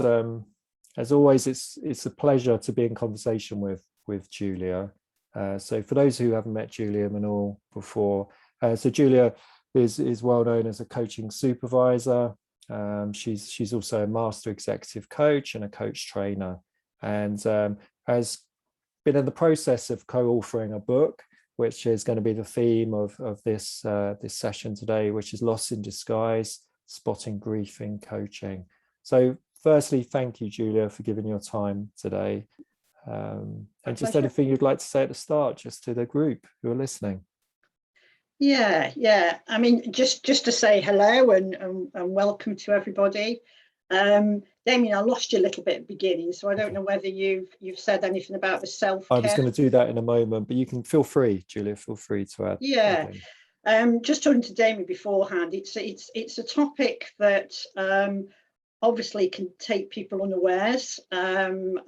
as always, it's a pleasure to be in conversation with Julia. So for those who haven't met Julia Menual before, so Julia is well known as a coaching supervisor. She's also a master executive coach and a coach trainer, and has been in the process of co-authoring a book, which is going to be the theme of this session today, which is Loss in Disguise: Spotting Grief in Coaching. So firstly, thank you, Julia, for giving your time today. And just anything you'd like to say at the start, just to the group who are listening. Yeah. I mean, just to say hello and welcome to everybody. Damion, I lost you a little bit at the beginning, so I don't know whether you've said anything about the self-care. I was going to do that in a moment, but you can feel free, Julia. Feel free to add. Yeah. Just talking to Damion beforehand, it's a topic that obviously can take people unawares, and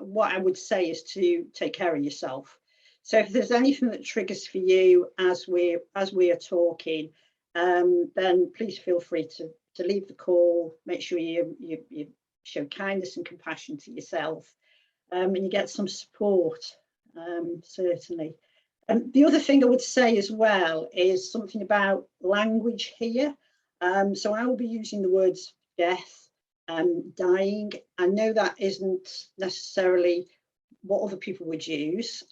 what I would say is to take care of yourself. So if there's anything that triggers for you as we are talking, then please feel free to leave the call. Make sure you show kindness and compassion to yourself, and you get some support, certainly. And the other thing I would say as well is something about language here. So I will be using the words death and dying. I know that isn't necessarily what other people would use.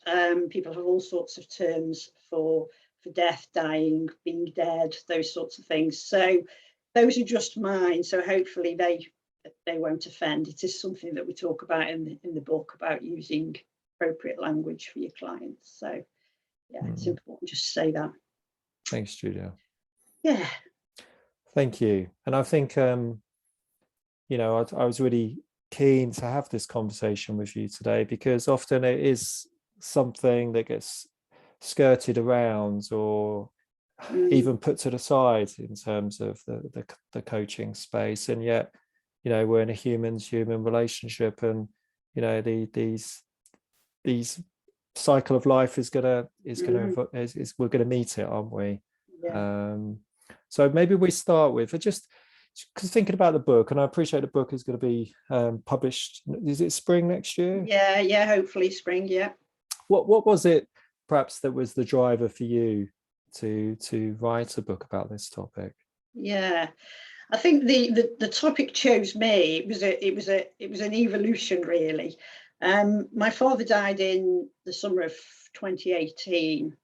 People have all sorts of terms for death, dying, being dead, those sorts of things. So those are just mine. So hopefully they won't offend. It is something that we talk about in the book, about using appropriate language for your clients. So yeah, it's important just to say that. Thanks, Julia. Yeah. Thank you. And I think, I was really keen to have this conversation with you today, because often it is something that gets skirted around or even put to the side in terms of the coaching space. And yet, we're in a human relationship, and, these cycle of life we're going to meet it, aren't we? Yeah. So maybe we start with just because thinking about the book, and I appreciate the book is going to be published. Is it spring next year? Yeah, hopefully spring. Yeah. What was it perhaps that was the driver for you to write a book about this topic? Yeah, I think the topic chose me. It was an evolution, really. My father died in the summer of 2018,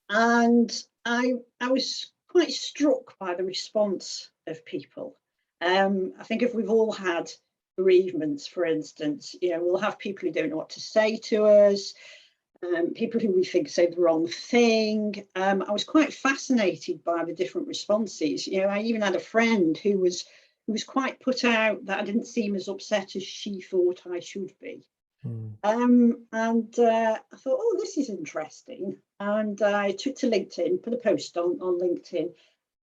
and I was quite struck by the response of people. I think if we've all had bereavements, for instance, we'll have people who don't know what to say to us, people who we think say the wrong thing. I was quite fascinated by the different responses. I even had a friend who was quite put out that I didn't seem as upset as she thought I should be. And I thought, oh, this is interesting. And I took to LinkedIn, put a post on LinkedIn,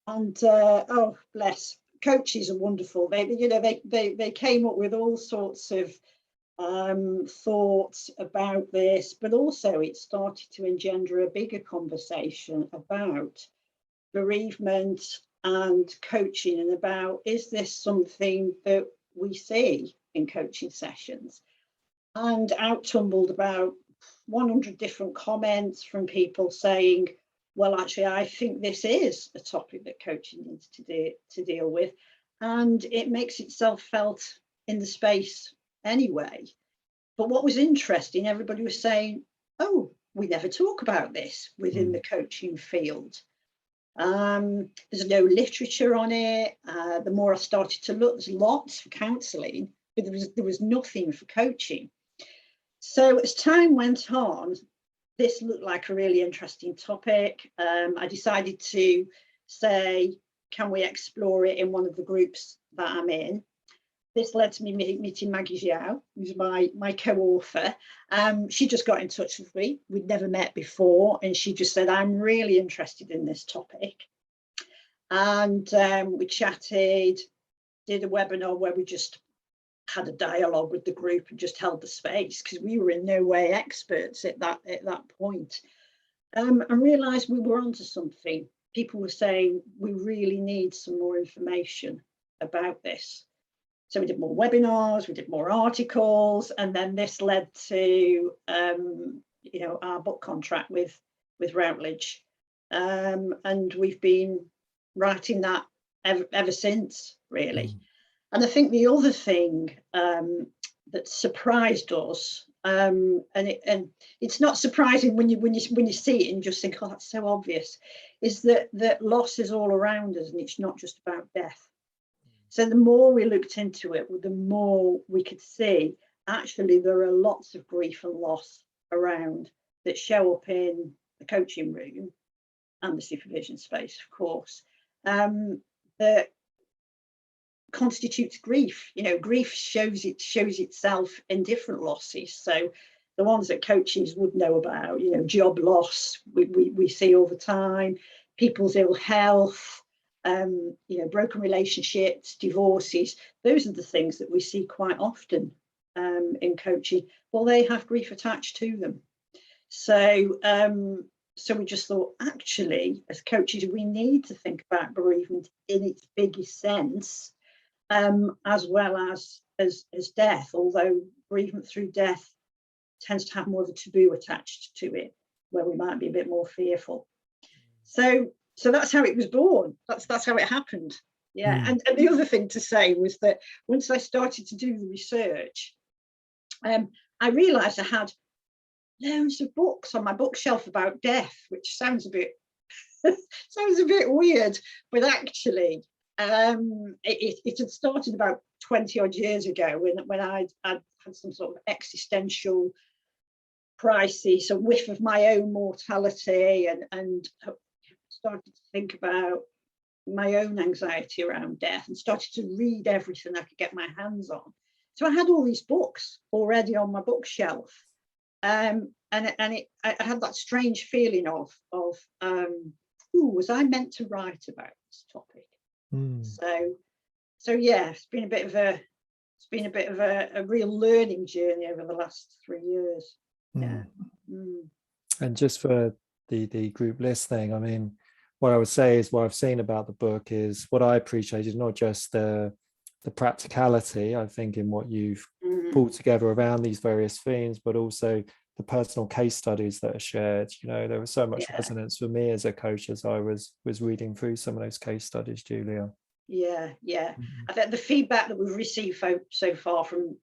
and oh, bless, coaches are wonderful. They came up with all sorts of thoughts about this, but also it started to engender a bigger conversation about bereavement and coaching, and about, is this something that we see in coaching sessions? And out tumbled about 100 different comments from people saying, well, actually, I think this is a topic that coaching needs to deal with, and it makes itself felt in the space anyway. But what was interesting, everybody was saying, oh, we never talk about this within the coaching field. There's no literature on it. The more I started to look, there's lots for counselling, but there was nothing for coaching. So as time went on, this looked like a really interesting topic. I decided to say, can we explore it in one of the groups that I'm in? This led to me meeting Maggie Zhao, who's my co-author. She just got in touch with me. We'd never met before, and she just said, I'm really interested in this topic. And we chatted, did a webinar where we just had a dialogue with the group and just held the space, because we were in no way experts at that point. And realised we were onto something. People were saying, we really need some more information about this. So we did more webinars, we did more articles, and then this led to our book contract with Routledge, and we've been writing that ever since, really. And I think the other thing that surprised us, and it's not surprising when you see it and just think, oh, that's so obvious, is that loss is all around us, and it's not just about death. So the more we looked into it, the more we could see actually there are lots of grief and loss around that show up in the coaching room and the supervision space, of course, that constitutes grief. Grief shows itself in different losses. So the ones that coaches would know about, job loss, we see all the time, people's ill health, broken relationships, divorces. Those are the things that we see quite often in coaching. Well, they have grief attached to them. So we just thought, actually, as coaches, we need to think about bereavement in its biggest sense, as well as death, although bereavement through death tends to have more of a taboo attached to it, where we might be a bit more fearful. So that's how it was born. That's how it happened. Yeah. And the other thing to say was that once I started to do the research, I realised I had loads of books on my bookshelf about death, which sounds a bit weird, but actually it had started about 20 odd years ago when I'd had some sort of existential crisis, a whiff of my own mortality, and started to think about my own anxiety around death, and started to read everything I could get my hands on. So I had all these books already on my bookshelf, and I had that strange feeling of was I meant to write about this topic? So yeah, it's been a bit of a real learning journey over the last 3 years. Yeah. And just for the group listening, I mean, what I would say is what I've seen about the book is what I appreciate is not just the practicality, I think, in what you've pulled together around these various themes, but also the personal case studies that are shared. There was so much resonance for me as a coach as I was reading through some of those case studies, Julia. Yeah. I think the feedback that we've received so far from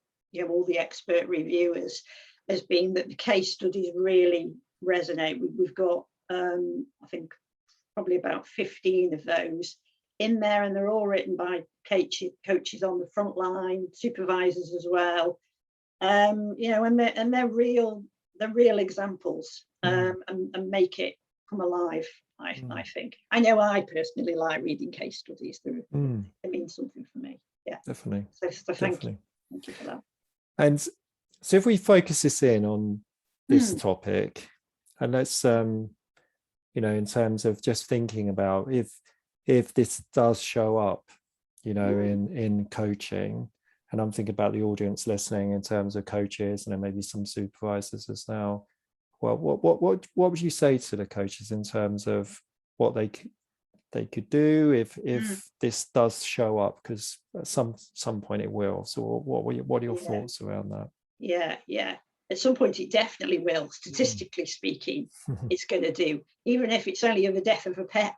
all the expert reviewers has been that the case studies really resonate. We've got I think probably about 15 of those in there, and they're all written by coaches on the front line, supervisors as well. And they're real examples, and make it come alive. I think. I know I personally like reading case studies. They mean something for me. Yeah, definitely. So thank you for that. And so if we focus this in on this topic, and let's in terms of just thinking about if this does show up, in coaching, and I'm thinking about the audience listening in terms of coaches and then maybe some supervisors as well. Well, what would you say to the coaches in terms of what they could do if this does show up? Because at some point it will. So what are your thoughts around that? Yeah. At some point it definitely will. Statistically speaking, it's going to do. Even if it's only the death of a pet,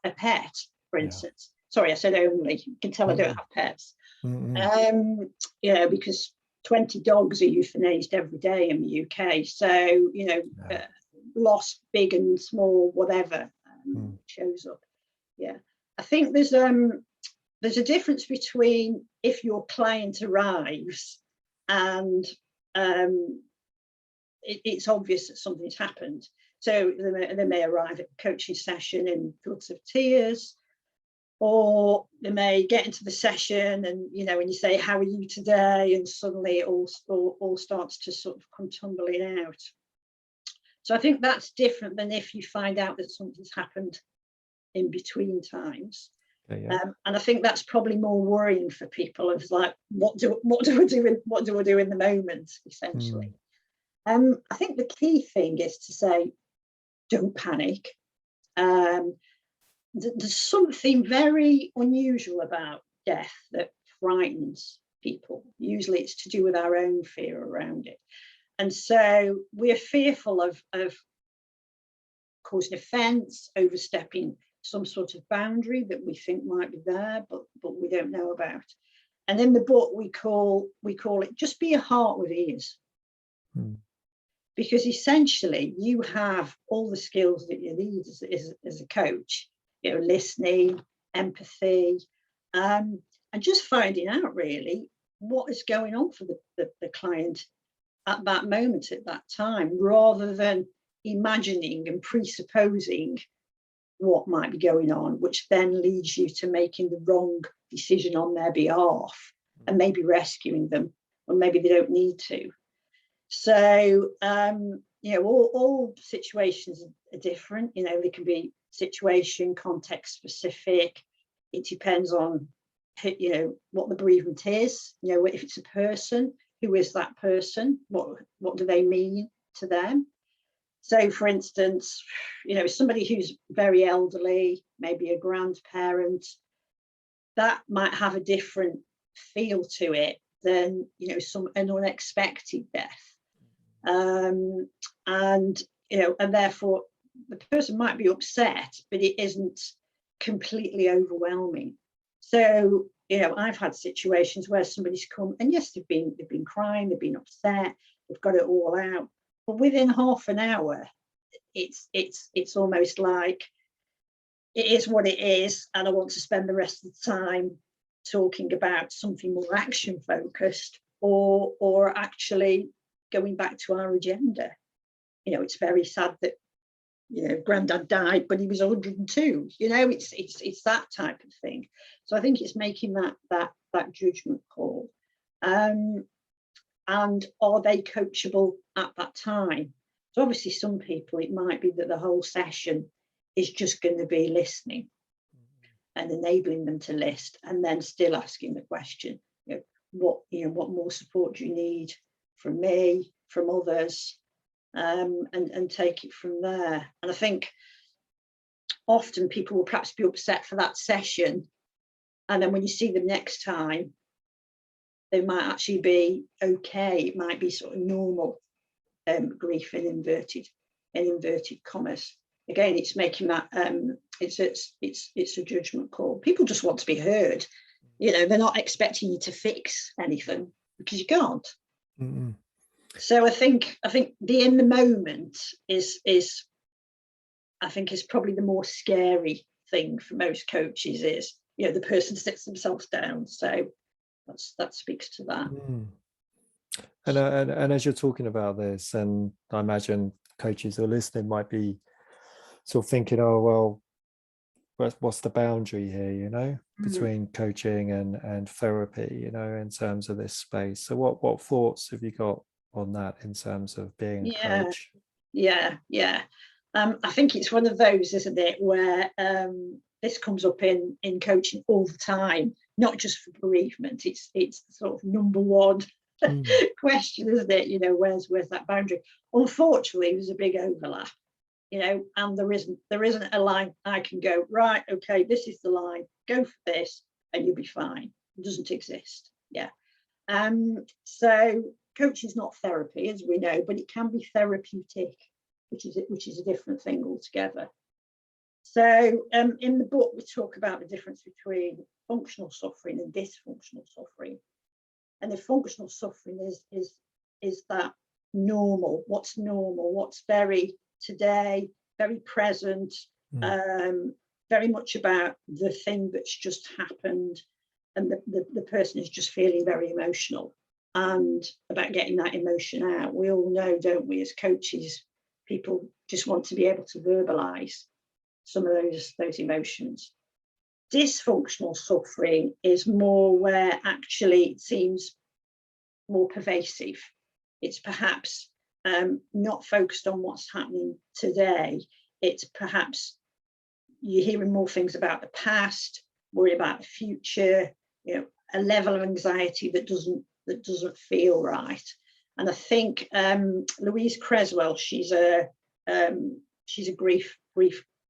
for instance. Sorry, I said only. You can tell I don't have pets. Because 20 dogs are euthanized every day in the UK. So, loss, big and small, whatever, shows up. Yeah. I think there's a difference between if your client arrives and it's obvious that something's happened. So they may arrive at a coaching session in floods of tears, or they may get into the session and when you say, how are you today, and suddenly it all starts to sort of come tumbling out. So I think that's different than if you find out that something's happened in between times. And I think that's probably more worrying for people, of like, what do I do in the moment, essentially. I think the key thing is to say, don't panic. There's something very unusual about death that frightens people. Usually it's to do with our own fear around it. And so we're fearful of causing offence, overstepping some sort of boundary that we think might be there, but we don't know about. And in the book, we call it just be a heart with ears. Because essentially you have all the skills that you need as a coach, listening, empathy, and just finding out really what is going on for the client at that moment, at that time, rather than imagining and presupposing what might be going on, which then leads you to making the wrong decision on their behalf and maybe rescuing them, or maybe they don't need to. So, all situations are different. They can be situation, context specific. It depends on, what the bereavement is. If it's a person, who is that person? What do they mean to them? So, for instance, somebody who's very elderly, maybe a grandparent, that might have a different feel to it than, an unexpected death. And therefore the person might be upset, but it isn't completely overwhelming. So, I've had situations where somebody's come, and yes, they've been crying, they've been upset, they've got it all out, but within half an hour, it's almost like it is what it is, and I want to spend the rest of the time talking about something more action focused, or actually going back to our agenda. It's very sad that Granddad died, but he was 102. It's that type of thing. So I think it's making that judgment call. And are they coachable at that time? So obviously some people, it might be that the whole session is just going to be listening and enabling them to list, and then still asking the question, what more support do you need from me, from others, and take it from there. And I think often people will perhaps be upset for that session, and then when you see them next time, they might actually be okay. It might be sort of normal grief in inverted commas. Again, it's making that it's a judgment call. People just want to be heard. They're not expecting you to fix anything, because you can't. Mm-hmm. So I think the in the moment is I think is probably the more scary thing for most coaches, is the person sits themselves down. So that speaks to that. And as you're talking about this, and I imagine coaches who are listening might be sort of thinking, oh well, what's the boundary here, between coaching and therapy, in terms of this space. So what thoughts have you got on that in terms of being a coach? Yeah. I think it's one of those, isn't it, where this comes up in coaching all the time, not just for bereavement. It's sort of number one question, isn't it? Where's that boundary? Unfortunately, there's a big overlap, and there isn't a line I can go, right, okay, this is the line, go for this and you'll be fine. It doesn't exist. So coaching is not therapy, as we know, but it can be therapeutic, which is a different thing altogether. So in the book, we talk about the difference between functional suffering and dysfunctional suffering. And the functional suffering is that normal, what's very today, very present, very much about the thing that's just happened, and the person is just feeling very emotional, and about getting that emotion out. We all know, don't we, as coaches, people just want to be able to verbalize some of those emotions. Dysfunctional suffering is more where actually it seems more pervasive. It's perhaps not focused on what's happening today. It's perhaps you're hearing more things about the past, worry about the future, a level of anxiety that doesn't feel right. And I think Louise Creswell, she's a grief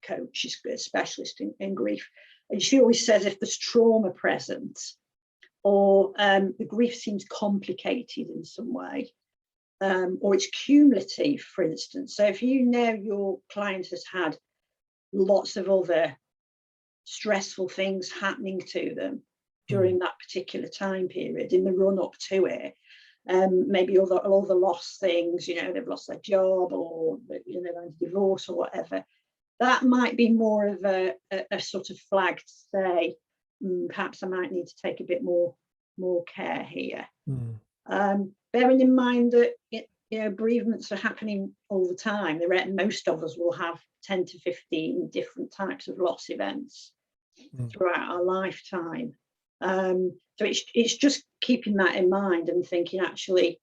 coach. She's a specialist in grief, and she always says if there's trauma present, or the grief seems complicated in some way, or it's cumulative, for instance. So if you know your client has had lots of other stressful things happening to them during that particular time period in the run up to it, maybe all the lost things, they've lost their job, or they're going to divorce or whatever, that might be more of a sort of flag to say, perhaps I might need to take a bit more care here. Bearing in mind that bereavements are happening all the time. Most of us will have 10 to 15 different types of loss events throughout our lifetime. So it's just keeping that in mind and thinking, actually,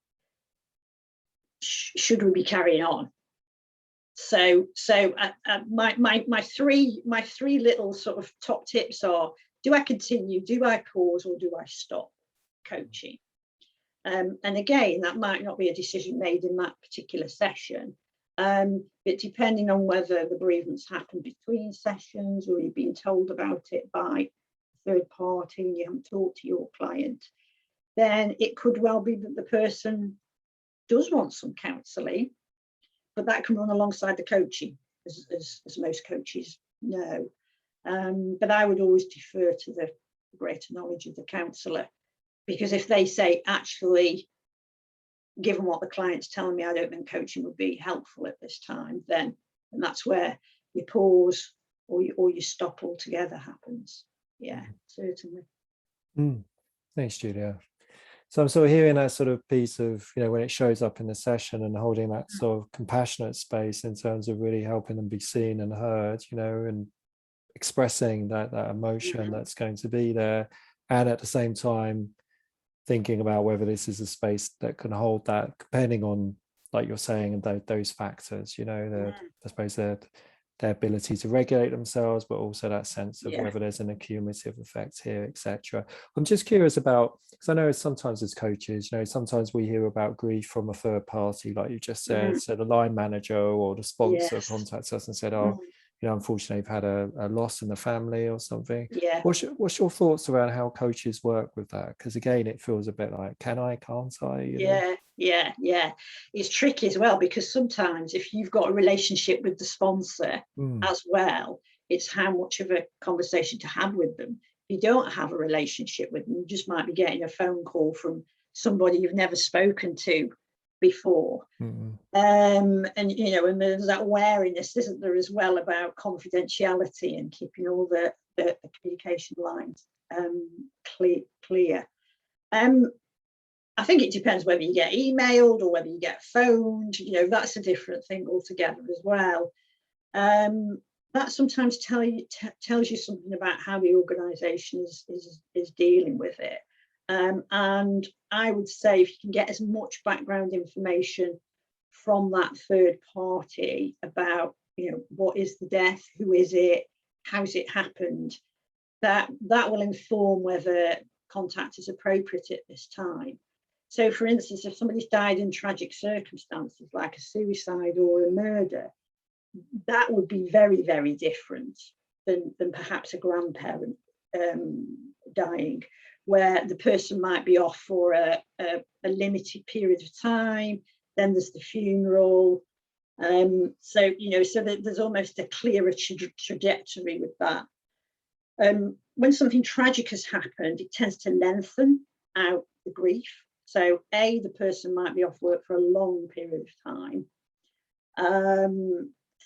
should we be carrying on? So my three little sort of top tips are: do I continue? Do I pause? Or do I stop coaching? And again, that might not be a decision made in that particular session, but depending on whether the bereavement's happened between sessions, or you've been told about it by a third party and you haven't talked to your client, then it could well be that the person does want some counselling, but that can run alongside the coaching, as most coaches know. But I would always defer to the greater knowledge of the counsellor, because if they say, actually, given what the client's telling me, I don't think coaching would be helpful at this time, then and that's where you pause or you stop altogether happens. Yeah, certainly. Thanks, Julia. So I'm sort of hearing that sort of piece of, when it shows up in the session, and holding that sort of compassionate space in terms of really helping them be seen and heard, and expressing that emotion that's going to be there, and at the same time thinking about whether this is a space that can hold that, depending on, like you're saying, those factors, I suppose their ability to regulate themselves, but also that sense of whether there's an accumulative effect here, etc. I'm just curious about, because I know sometimes as coaches, sometimes we hear about grief from a third party, like you just said, so the line manager or the sponsor contacts us and said, unfortunately, you've had a loss in the family or something. What's your thoughts around how coaches work with that? Because again, it feels a bit like, can't I? Yeah. It's tricky as well, because sometimes if you've got a relationship with the sponsor as well, it's how much of a conversation to have with them. If you don't have a relationship with them, you just might be getting a phone call from somebody you've never spoken to before. And there's that wariness, isn't there, as well, about confidentiality and keeping all the communication lines clear. I think it depends whether you get emailed or whether you get phoned. That's a different thing altogether as well. That sometimes tells you something about how the organisation is dealing with it. And I would say, if you can get as much background information from that third party about, what is the death, who is it, how's it happened, that will inform whether contact is appropriate at this time. So, for instance, if somebody's died in tragic circumstances, like a suicide or a murder, that would be very, very different than perhaps a grandparent dying, where the person might be off for a limited period of time. Then there's the funeral. So there's almost a clearer trajectory with that. When something tragic has happened, it tends to lengthen out the grief. So the person might be off work for a long period of time.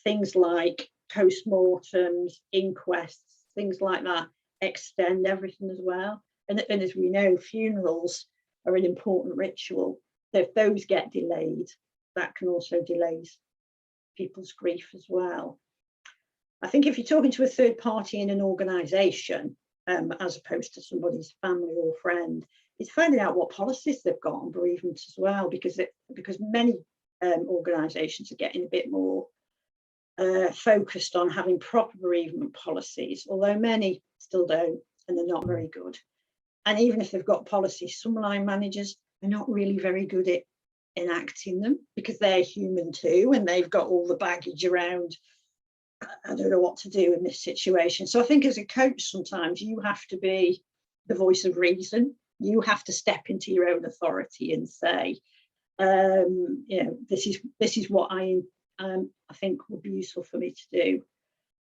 Things like postmortems, inquests, things like that extend everything as well. And as we know, funerals are an important ritual. So if those get delayed, that can also delay people's grief as well. I think if you're talking to a third party in an organisation, as opposed to somebody's family or friend, it's finding out what policies they've got on bereavement as well, because many organisations are getting a bit more focused on having proper bereavement policies, although many still don't, and they're not very good. And even if they've got policies, some line managers are not really very good at enacting them, because they're human too, and they've got all the baggage around, I don't know what to do in this situation. So I think as a coach, sometimes you have to be the voice of reason You have to step into your own authority and say, this is what I think would be useful for me to do.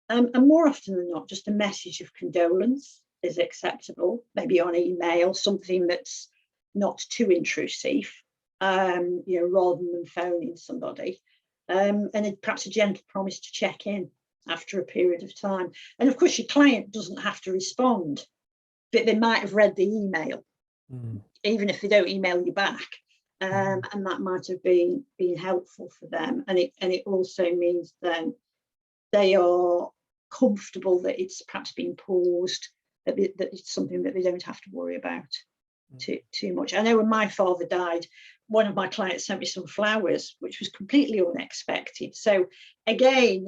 And more often than not, just a message of condolence is acceptable, maybe on email, something that's not too intrusive, rather than phoning somebody. And perhaps a gentle promise to check in after a period of time. And of course, your client doesn't have to respond, but they might have read the email, even if they don't email you back. And that might have been helpful for them. And it also means then they are comfortable that it's perhaps been paused, that it's something that they don't have to worry about too much. I know when my father died, one of my clients sent me some flowers, which was completely unexpected. So again,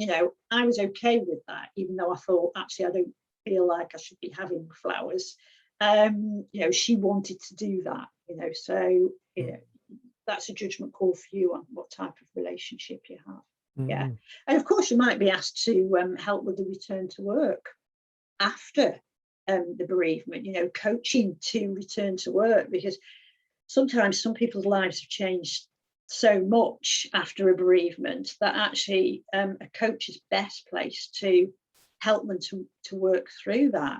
I was okay with that, even though I thought, actually, I don't feel like I should be having flowers. She wanted to do that, so that's a judgment call for you on what type of relationship you have. Yeah. And of course, you might be asked to help with the return to work after the bereavement, coaching to return to work, because sometimes some people's lives have changed so much after a bereavement that actually a coach is best placed to help them to work through that.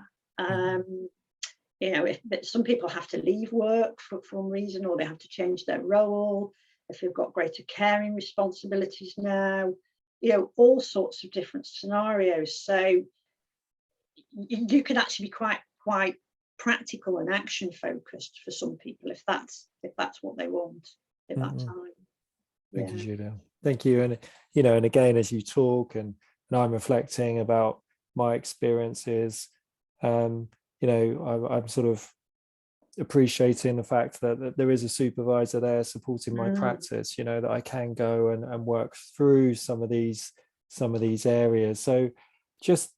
If some people have to leave work for some reason, or they have to change their role, if they've got greater caring responsibilities now, all sorts of different scenarios. So you can actually be quite practical and action focused for some people if that's what they want at that time. Thank you, Julia. Thank you. And and again, as you talk and I'm reflecting about my experiences, I'm sort of appreciating the fact that there is a supervisor there supporting my practice, that I can go and work through some of these areas. So just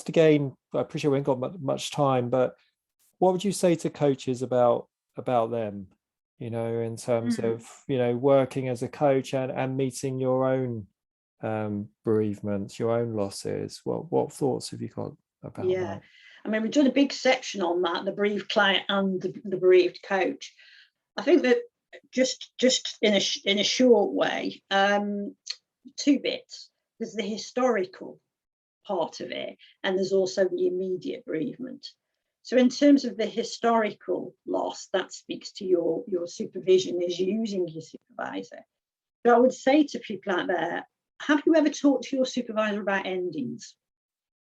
again, I appreciate we haven't got much time, but what would you say to coaches about them, in terms of, working as a coach and meeting your own bereavements, your own losses? What thoughts have you got about that? I mean, we've done a big section on that, the bereaved client and the bereaved coach. I think that just in a short way, two bits. There's the historical part of it, and there's also the immediate bereavement. So in terms of the historical loss, that speaks to your supervision is using your supervisor. But I would say to people out there, have you ever talked to your supervisor about endings?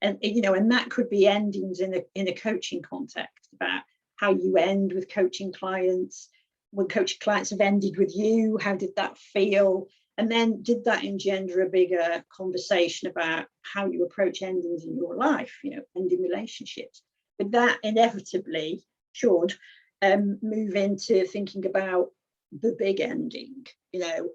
And and that could be endings in a coaching context, about how you end with coaching clients. When coaching clients have ended with you, how did that feel? And then did that engender a bigger conversation about how you approach endings in your life, ending relationships? But that inevitably should move into thinking about the big ending,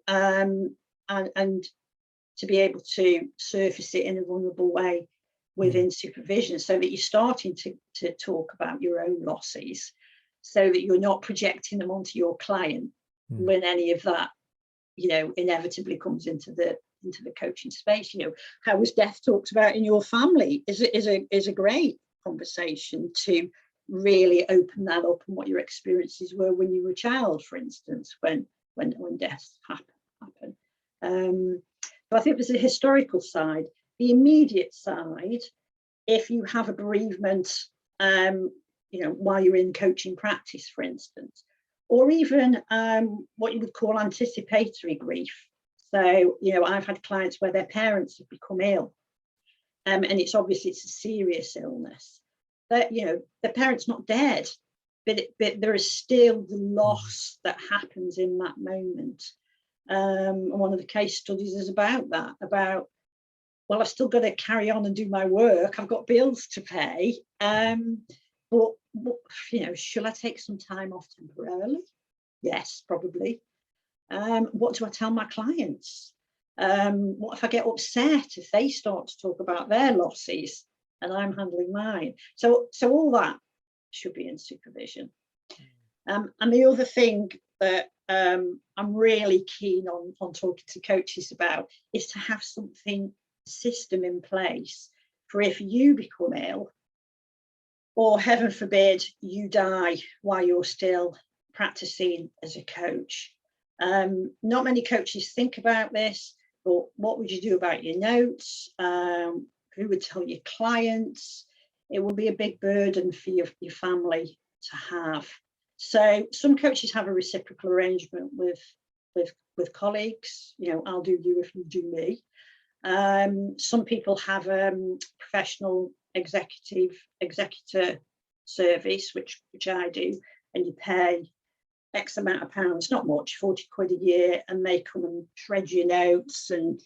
and to be able to surface it in a vulnerable way within supervision, so that you're starting to talk about your own losses, so that you're not projecting them onto your client when any of that inevitably comes into the coaching space. How was death talked about in your family is a great conversation to really open that up, and what your experiences were when you were a child, for instance, when deaths happen. But I think there's a historical side. The immediate side, if you have a bereavement, while you're in coaching practice, for instance, or even what you would call anticipatory grief. So, I've had clients where their parents have become ill, and it's obviously it's a serious illness. That the parent's not dead, but there is still the loss that happens in that moment. And one of the case studies is about that. Well, I've still got to carry on and do my work. I've got bills to pay. But shall I take some time off temporarily? Yes, probably. What do I tell my clients? What if I get upset if they start to talk about their losses and I'm handling mine? So all that should be in supervision. And the other thing that I'm really keen on talking to coaches about is to have system in place for if you become ill, or heaven forbid, you die while you're still practicing as a coach. Not many coaches think about this, but what would you do about your notes? Who would tell your clients? It will be a big burden for your family to have. So some coaches have a reciprocal arrangement with colleagues. You know, I'll do you if you do me. Some people have professional executor service, which I do, and you pay X amount of pounds, not much, 40 quid a year, and they come and shred your notes and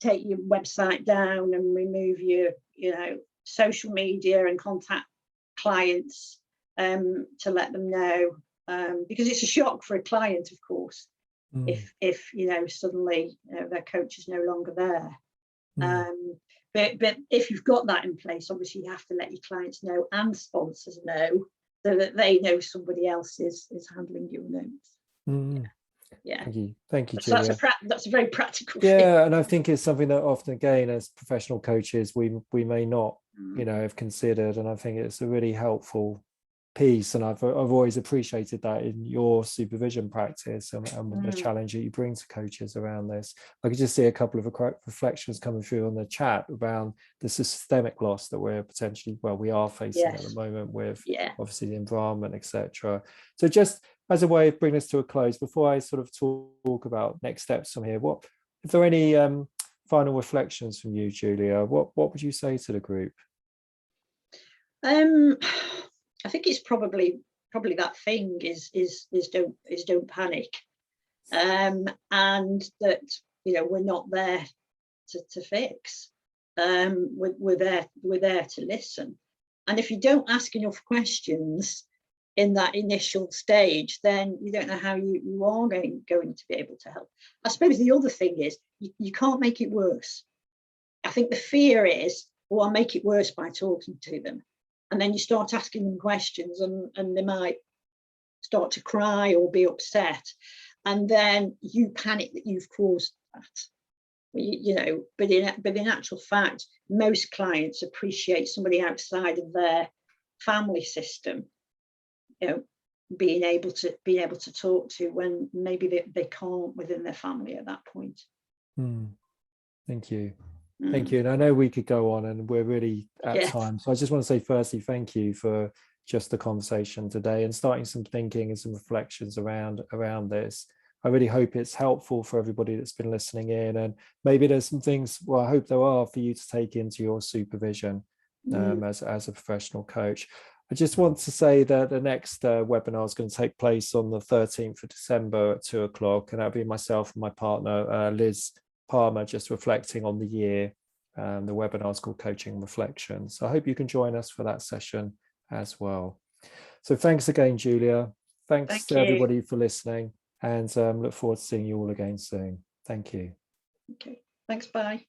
take your website down and remove your, social media and contact clients to let them know, because it's a shock for a client, of course, if suddenly their coach is no longer there. But if you've got that in place, obviously you have to let your clients know and sponsors know, so that they know somebody else is handling your notes. Yeah. Thank you, so Julia. That's a very practical thing. Yeah, and I think it's something that often, again, as professional coaches, we may not have considered, and I think it's a really helpful piece, and I've always appreciated that in your supervision practice and the challenge that you bring to coaches around this. I could just see a couple of reflections coming through on the chat around the systemic loss that we are facing at the moment with obviously the environment, etc. So just as a way of bringing this to a close, before I sort of talk about next steps from here, if there are any final reflections from you, Julia, what would you say to the group? I think it's probably that thing is don't panic, and that we're not there to fix. We're there to listen, and if you don't ask enough questions in that initial stage, then you don't know how you are going to be able to help. I suppose the other thing is you can't make it worse. I think the fear is, I'll make it worse by talking to them. And then you start asking them questions and they might start to cry or be upset. And then you panic that you've caused that. But in actual fact, most clients appreciate somebody outside of their family system, being able to talk to when maybe they can't within their family at that point. Thank you. Thank you. And I know we could go on and we're really at time. So I just want to say firstly, thank you for just the conversation today and starting some thinking and some reflections around this. I really hope it's helpful for everybody that's been listening in, and maybe there's some things, I hope there are, for you to take into your supervision as a professional coach. I just want to say that the next webinar is going to take place on the 13th of December at 2:00, and that'll be myself and my partner, Liz Palmer, just reflecting on the year. The webinar is called Coaching Reflections. So I hope you can join us for that session as well. So thanks again, Julia. Thanks to everybody for listening, and look forward to seeing you all again soon. Thank you. Okay, thanks, bye.